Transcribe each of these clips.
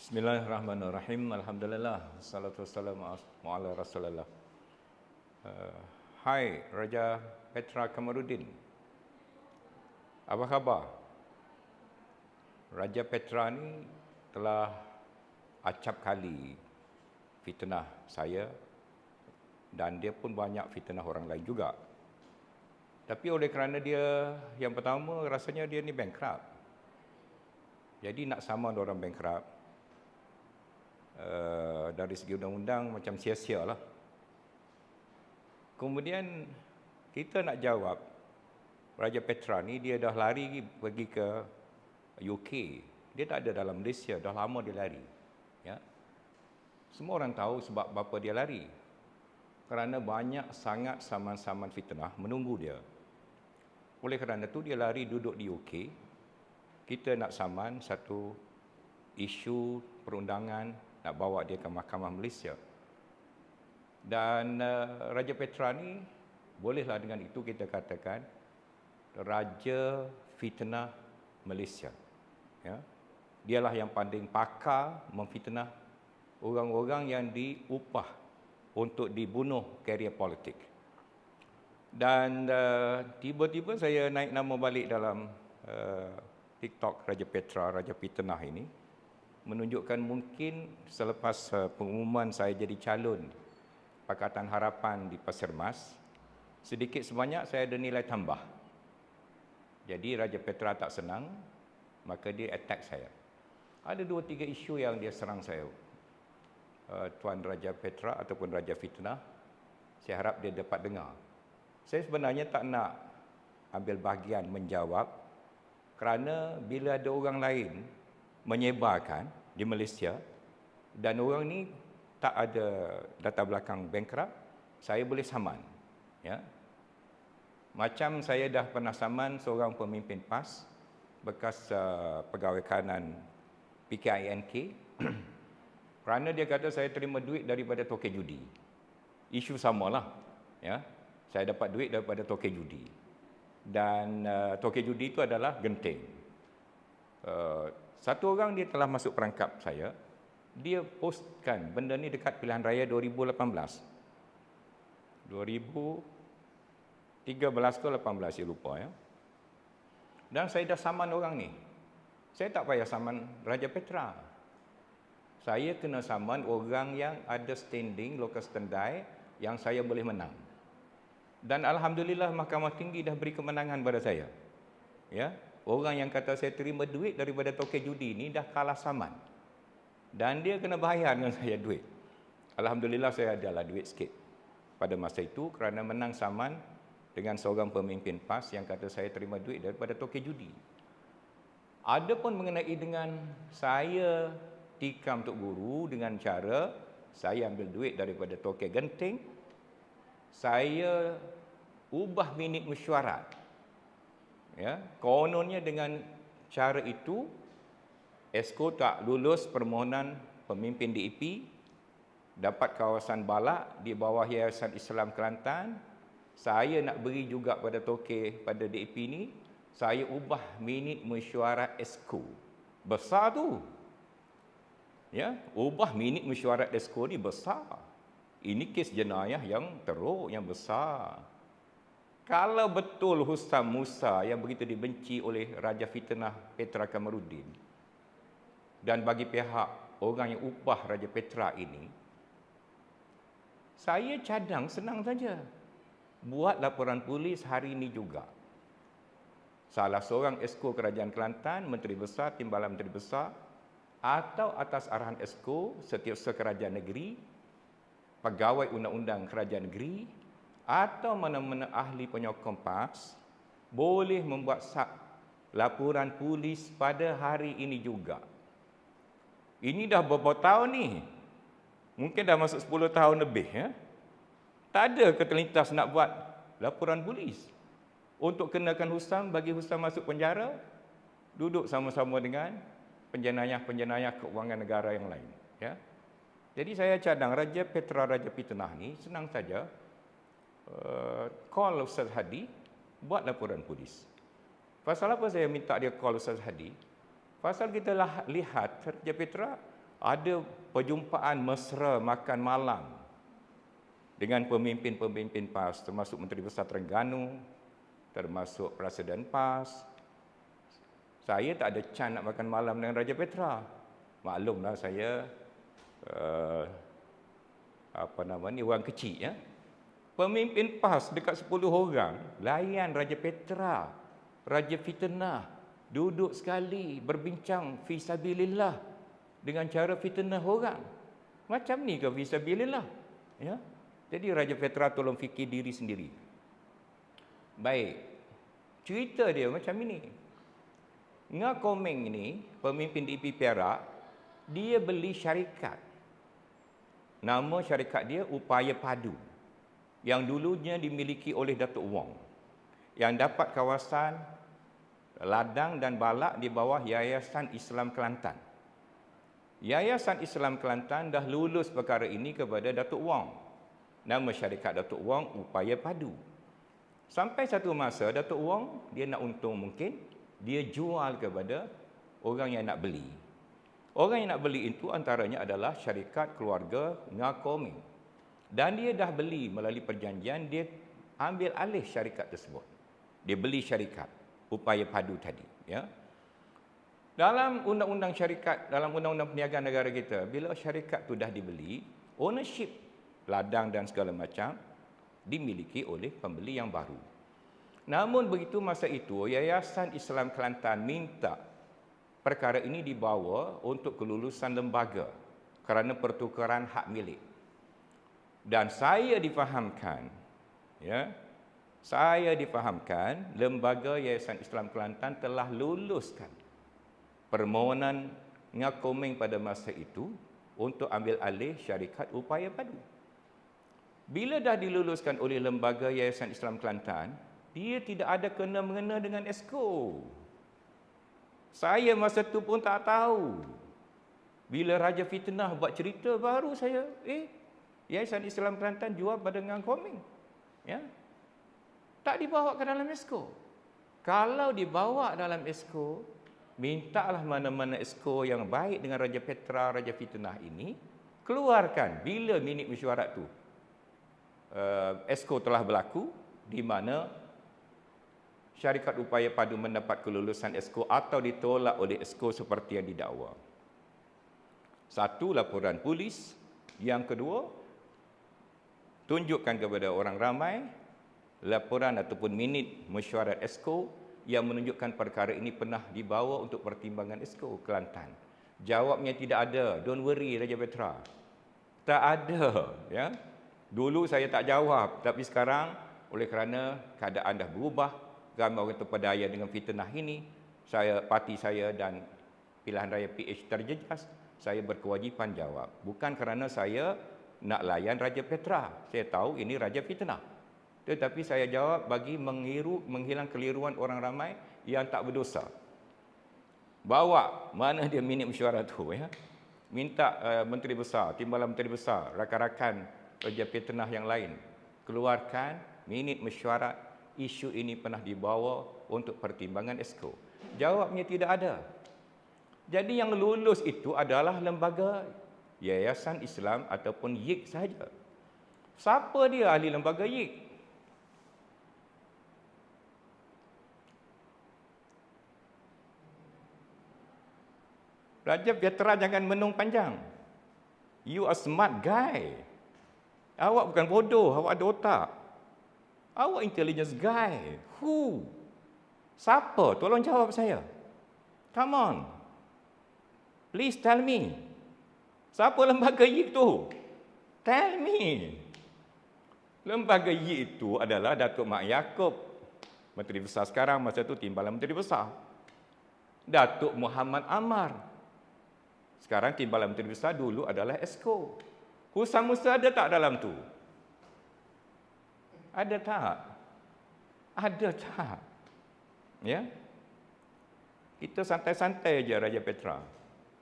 Bismillahirrahmanirrahim. Alhamdulillah. Salatu wassalamu ala Rasulullah. Hai Raja Petra Kamarudin. Apa khabar? Raja Petra ni telah acap kali fitnah saya dan dia pun banyak fitnah orang lain juga. Tapi oleh kerana dia yang pertama rasanya dia ni bankrupt. Jadi nak sama orang bankrupt dari segi undang-undang macam sia-sia lah. Kemudian kita nak jawab, Raja Petra ni dia dah lari pergi ke UK. Dia tak ada dalam Malaysia, dah lama dia lari. Ya. Semua orang tahu sebab apa dia lari. Kerana banyak sangat saman-saman fitnah menunggu dia. Oleh kerana tu dia lari duduk di UK. Kita nak saman satu isu perundangan nak bawa dia ke Mahkamah Malaysia. Dan Raja Petra ni bolehlah dengan itu kita katakan Raja Fitnah Malaysia. Ya. Dialah yang paling pakar memfitnah orang-orang yang diupah untuk dibunuh karier politik. Dan tiba-tiba saya naik nama balik dalam TikTok Raja Petra, Raja Fitnah ini, menunjukkan mungkin selepas pengumuman saya jadi calon Pakatan Harapan di Pasir Mas, sedikit sebanyak saya ada nilai tambah. Jadi Raja Petra tak senang, maka dia attack saya. Ada 2-3 isu yang dia serang saya. Tuan Raja Petra ataupun Raja Fitnah, saya harap dia dapat dengar. Saya sebenarnya tak nak ambil bahagian menjawab kerana bila ada orang lain menyebarkan di Malaysia dan orang ni tak ada latar belakang bankrupt, saya boleh saman. Ya. Macam saya dah pernah saman seorang pemimpin PAS bekas pegawai kanan PKINK kerana dia kata saya terima duit daripada token judi. Isu samalah. Ya. Saya dapat duit daripada token judi. Dan token judi itu adalah genting. Satu orang dia telah masuk perangkap saya. Dia postkan benda ni dekat pilihan raya 2018. 2013 ke 18 saya lupa ya. Dan saya dah saman orang ni. Saya tak payah saman Raja Petra. Saya kena saman orang yang ada standing local standby yang saya boleh menang. Dan alhamdulillah Mahkamah Tinggi dah beri kemenangan pada saya. Ya. Orang yang kata saya terima duit daripada token judi ni dah kalah saman. Dan dia kena bayar dengan saya duit. Alhamdulillah saya adalah duit sikit pada masa itu kerana menang saman dengan seorang pemimpin PAS yang kata saya terima duit daripada token judi. Adapun mengenai dengan saya tikam Tok Guru dengan cara saya ambil duit daripada token genting, saya ubah minit mesyuarat. Ya, kononnya dengan cara itu Esko tak lulus permohonan pemimpin DAP, dapat kawasan balak di bawah Yayasan Islam Kelantan. Saya nak beri juga pada toke pada DAP ni, saya ubah minit mesyuarat Esko. Besar tu. Ya, ubah minit mesyuarat Esko ni besar. Ini kes jenayah yang teruk, yang besar. Kalau betul Husam Musa yang begitu dibenci oleh Raja Fitnah Petra Kamarudin dan bagi pihak orang yang upah Raja Petra ini, saya cadang senang saja. Buat laporan polis hari ini juga. Salah seorang Esko Kerajaan Kelantan, Menteri Besar, Timbalan Menteri Besar, atau atas arahan Esko, Setiausaha Kerajaan Negeri, Pegawai Undang-Undang Kerajaan Negeri, atau mana-mana ahli penyokong PAS boleh membuat laporan polis pada hari ini juga. Ini dah beberapa tahun ni. Mungkin dah masuk 10 tahun lebih. Ya? Tak ada keterlintas nak buat laporan polis. Untuk kenakan Husam, bagi Husam masuk penjara, duduk sama-sama dengan penjenayah-penjenayah keuangan negara yang lain. Ya? Jadi saya cadang Raja Petra, Raja Fitnah ni senang saja. Call Ustaz Hadi, buat laporan polis. Pasal apa saya minta dia call Ustaz Hadi? Pasal kita lihat Raja Petra ada perjumpaan mesra makan malam dengan pemimpin-pemimpin PAS, termasuk Menteri Besar Terengganu, termasuk Presiden PAS. Saya tak ada can nak makan malam dengan Raja Petra. Maklumlah saya orang kecil, ya. Pemimpin PAS dekat 10 orang layan Raja Petra, Raja Fitnah, duduk sekali berbincang fisabilillah dengan cara fitnah orang. Macam ni ke fisabilillah? Ya. Jadi Raja Petra tolong fikir diri sendiri. Baik. Cerita dia macam ini. Nga Komeng ini, pemimpin DIP Perak, dia beli syarikat. Nama syarikat dia Upaya Padu, yang dulunya dimiliki oleh Datuk Wong, yang dapat kawasan ladang dan balak di bawah Yayasan Islam Kelantan. Yayasan Islam Kelantan dah lulus perkara ini kepada Datuk Wong. Nama syarikat Datuk Wong Upaya Padu. Sampai satu masa Datuk Wong dia nak untung mungkin, dia jual kepada orang yang nak beli. Orang yang nak beli itu antaranya adalah syarikat keluarga Nga Komeng. Dan dia dah beli melalui perjanjian, dia ambil alih syarikat tersebut. Dia beli syarikat Upaya Padu tadi, ya. Dalam undang-undang syarikat, dalam undang-undang perniagaan negara kita, bila syarikat tu dah dibeli, ownership ladang dan segala macam dimiliki oleh pembeli yang baru. Namun begitu masa itu, Yayasan Islam Kelantan minta perkara ini dibawa untuk kelulusan lembaga kerana pertukaran hak milik. Dan saya difahamkan, ya, saya difahamkan lembaga Yayasan Islam Kelantan telah luluskan permohonan Nga Komeng pada masa itu untuk ambil alih syarikat Upaya Padu. Bila dah diluluskan oleh lembaga Yayasan Islam Kelantan, dia tidak ada kena-mengena dengan Esko. Saya masa tu pun tak tahu. Bila Raja Fitnah buat cerita, baru saya, Yayasan Islam Kelantan jual pada Nga Komeng. Ya? Tak dibawa ke dalam Esko. Kalau dibawa dalam Esko, mintalah mana-mana Esko yang baik dengan Raja Petra, Raja Fitnah ini, keluarkan bila minit mesyuarat tu. Esko telah berlaku, di mana syarikat Upaya Padu mendapat kelulusan Esko atau ditolak oleh Esko seperti yang didakwa. Satu, laporan polis. Yang kedua, tunjukkan kepada orang ramai laporan ataupun minit mesyuarat Esko yang menunjukkan perkara ini pernah dibawa untuk pertimbangan Esko Kelantan. Jawabnya tidak ada. Don't worry Raja Petra. Tak ada, ya. Dulu saya tak jawab, tapi sekarang oleh kerana keadaan dah berubah, ramai orang terpedaya dengan fitnah ini, parti saya dan pilihan raya PH terjejas, saya berkewajipan jawab. Bukan kerana saya nak layan Raja Petra. Saya tahu ini Raja Fitnah. Tetapi saya jawab bagi menghilang keliruan orang ramai yang tak berdosa. Bawa mana dia minit mesyuarat tu, ya. Minta Menteri Besar, Timbalan Menteri Besar, rakan-rakan Raja Fitnah yang lain, keluarkan minit mesyuarat isu ini pernah dibawa untuk pertimbangan Esko. Jawabnya tidak ada. Jadi yang lulus itu adalah lembaga Yayasan Islam ataupun YIK sahaja. Siapa dia ahli lembaga YIK? Raja Petra jangan menung panjang. You are smart guy. Awak bukan bodoh, awak ada otak. Awak intelligence guy. Who? Siapa? Tolong jawab saya. Come on. Please tell me. Siapa lembaga YIK tu? Tell me. Lembaga YIK itu adalah Datuk Mak Yaakob, Menteri Besar sekarang, masa itu Timbalan Menteri Besar. Datuk Muhammad Amar, sekarang Timbalan Menteri Besar, dulu adalah Esko. Husam Musa ada tak dalam tu? Ada tak? Ada tak? Ya? Kita santai-santai je Raja Petra.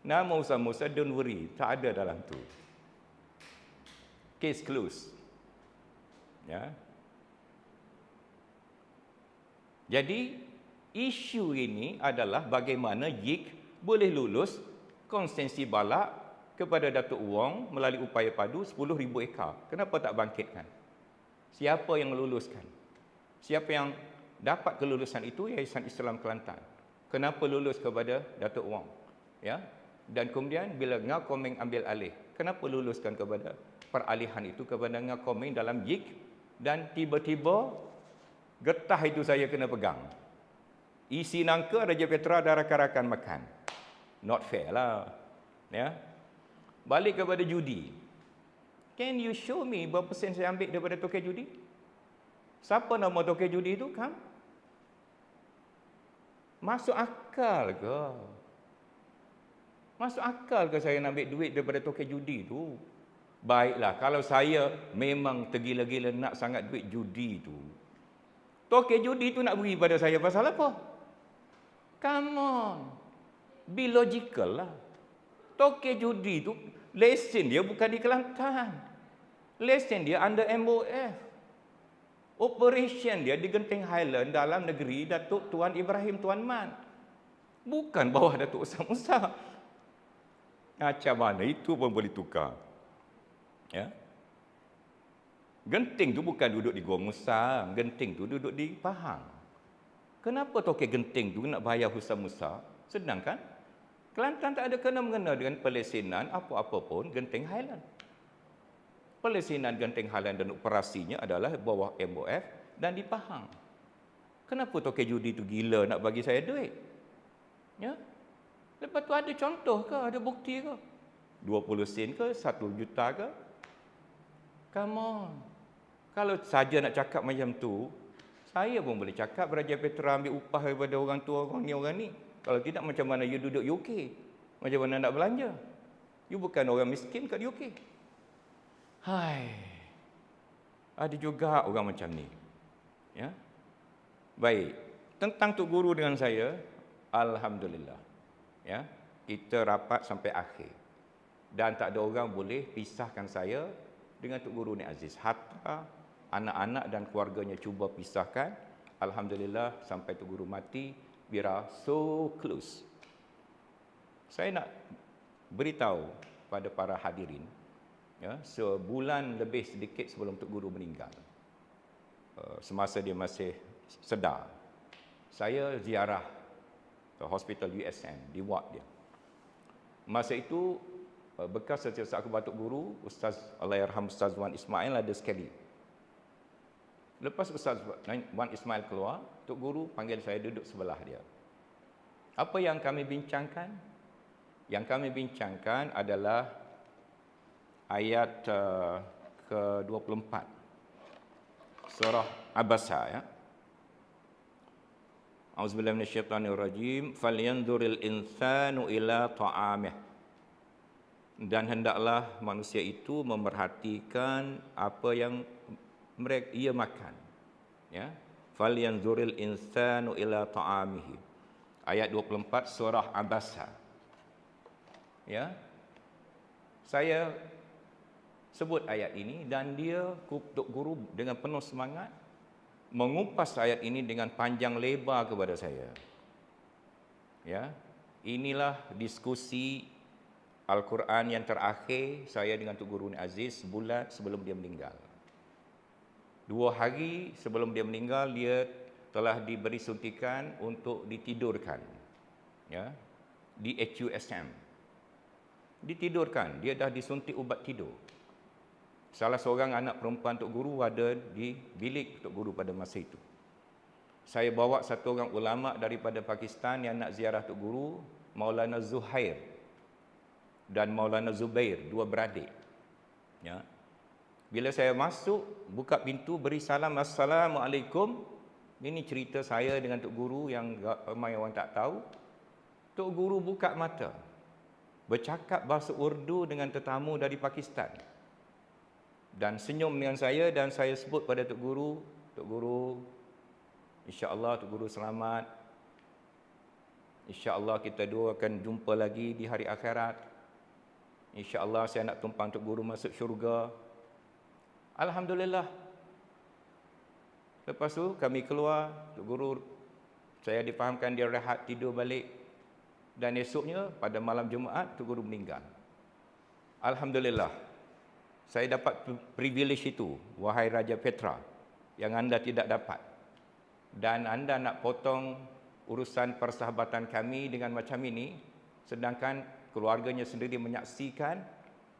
Nama Husam Musa, don't worry, tak ada dalam tu. Case closed. Ya. Jadi, isu ini adalah bagaimana YIK boleh lulus konsensi balak kepada Datuk Wong melalui upaya padu 10,000 ekar. Kenapa tak bangkitkan? Siapa yang meluluskan? Siapa yang dapat kelulusan itu? Yayasan Islam Kelantan. Kenapa lulus kepada Datuk Wong? Ya. Dan kemudian bila Nga Komeng ambil alih, kenapa luluskan kepada peralihan itu kepada Nga Komeng dalam JIK, dan tiba-tiba getah itu saya kena pegang. Isi nangka Raja Petra dah rakan-rakan makan. Not fair lah. Ya. Balik kepada judi. Can you show me berapa sen saya ambil daripada token judi? Siapa nama token judi itu? Kam? Masuk akal ke? Masuk akal ke saya nak ambil duit daripada token judi itu? Baiklah, kalau saya memang tergila-gila nak sangat duit judi itu, token judi itu nak beri pada saya pasal apa? Come on. Be logical lah. Token judi itu, lesen dia bukan di Kelantan. Lesen dia under MOF. Operation dia di Genting Highland dalam negeri Datuk Tuan Ibrahim Tuan Man. Bukan bawah Datuk Usam Musa. Macam mana itu pun boleh tukar. Ya. Genting tu bukan duduk di Gua Musa. Genting tu duduk di Pahang. Kenapa token Genting tu nak bayar Husam Musa? Sedangkan Kelantan tak ada kena-mengena dengan pelesenan apa-apa pun Genting Highland. Pelesenan Genting Highland dan operasinya adalah bawah MOF dan di Pahang. Kenapa token judi tu gila nak bagi saya duit? Ya? Lepas tu ada contoh ke? Ada bukti ke? 20 sen ke? 1 juta ke? Come on. Kalau saja nak cakap macam tu, saya pun boleh cakap Raja Petra ambil upah daripada orang tua orang ni. Kalau tidak, macam mana you duduk UK? Macam mana nak belanja? You bukan orang miskin kat UK. Hai. Ada juga orang macam ni. Ya. Baik. Tentang Tok Guru dengan saya, alhamdulillah. Ya. Kita rapat sampai akhir. Dan tak ada orang boleh pisahkan saya dengan Tok Guru Nik Aziz. Hatta anak-anak dan keluarganya cuba pisahkan, alhamdulillah sampai Tok Guru mati, we are so close. Saya nak beritahu pada para hadirin, ya, sebulan lebih sedikit sebelum Tok Guru meninggal, semasa dia masih sedar, saya ziarah ke hospital USM di ward dia. Masa itu bekas setiausaha akhbar Tok Guru, Ustaz Allahyarham Ustaz Wan Ismail ada sekali. Lepas Ustaz Wan Ismail keluar, Tok Guru panggil saya duduk sebelah dia. Apa yang kami bincangkan? Yang kami bincangkan adalah ayat ke-24 surah Abasa, ya. Auzubillahi minasyaitonirrajim. Falyanzuril insanu ila ta'amih. Dan hendaklah manusia itu memerhatikan apa yang ia makan, ya. Falyanzuril insanu ila ta'amihi. Ayat 24 surah Abasa. Ya. Saya sebut ayat ini dan dia Tok Guru dengan penuh semangat mengupas ayat ini dengan panjang lebar kepada saya. Ya. Inilah diskusi Al-Quran yang terakhir saya dengan Tok Guru Nik Aziz sebulan sebelum dia meninggal. 2 hari sebelum dia meninggal, dia telah diberi suntikan untuk ditidurkan, ya, di HUSM. Ditidurkan, dia dah disuntik ubat tidur. Salah seorang anak perempuan Tok Guru ada di bilik Tok Guru pada masa itu. Saya bawa satu orang ulama daripada Pakistan yang nak ziarah Tok Guru, Maulana Zuhair dan Maulana Zubair, 2 beradik. Ya. Bila saya masuk, buka pintu, beri salam, Assalamualaikum. Ini cerita saya dengan Tok Guru yang ramai orang tak tahu. Tok Guru buka mata, bercakap bahasa Urdu dengan tetamu dari Pakistan. Dan senyum dengan saya dan saya sebut pada Tok Guru, insya-Allah Tok Guru selamat. Insya-Allah kita dua akan jumpa lagi di hari akhirat. Insya-Allah saya nak tumpang Tok Guru masuk syurga. Alhamdulillah. Lepas tu kami keluar, Tok Guru, saya difahamkan dia rehat tidur balik. Dan esoknya pada malam Jumaat Tok Guru meninggal. Alhamdulillah, saya dapat privilege itu, wahai Raja Petra, yang anda tidak dapat. Dan anda nak potong urusan persahabatan kami dengan macam ini, sedangkan keluarganya sendiri menyaksikan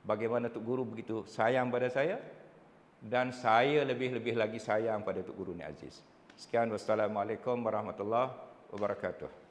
bagaimana Tok Guru begitu sayang pada saya, dan saya lebih-lebih lagi sayang pada Tok Guru ni Aziz. Sekian, wassalamualaikum warahmatullahi wabarakatuh.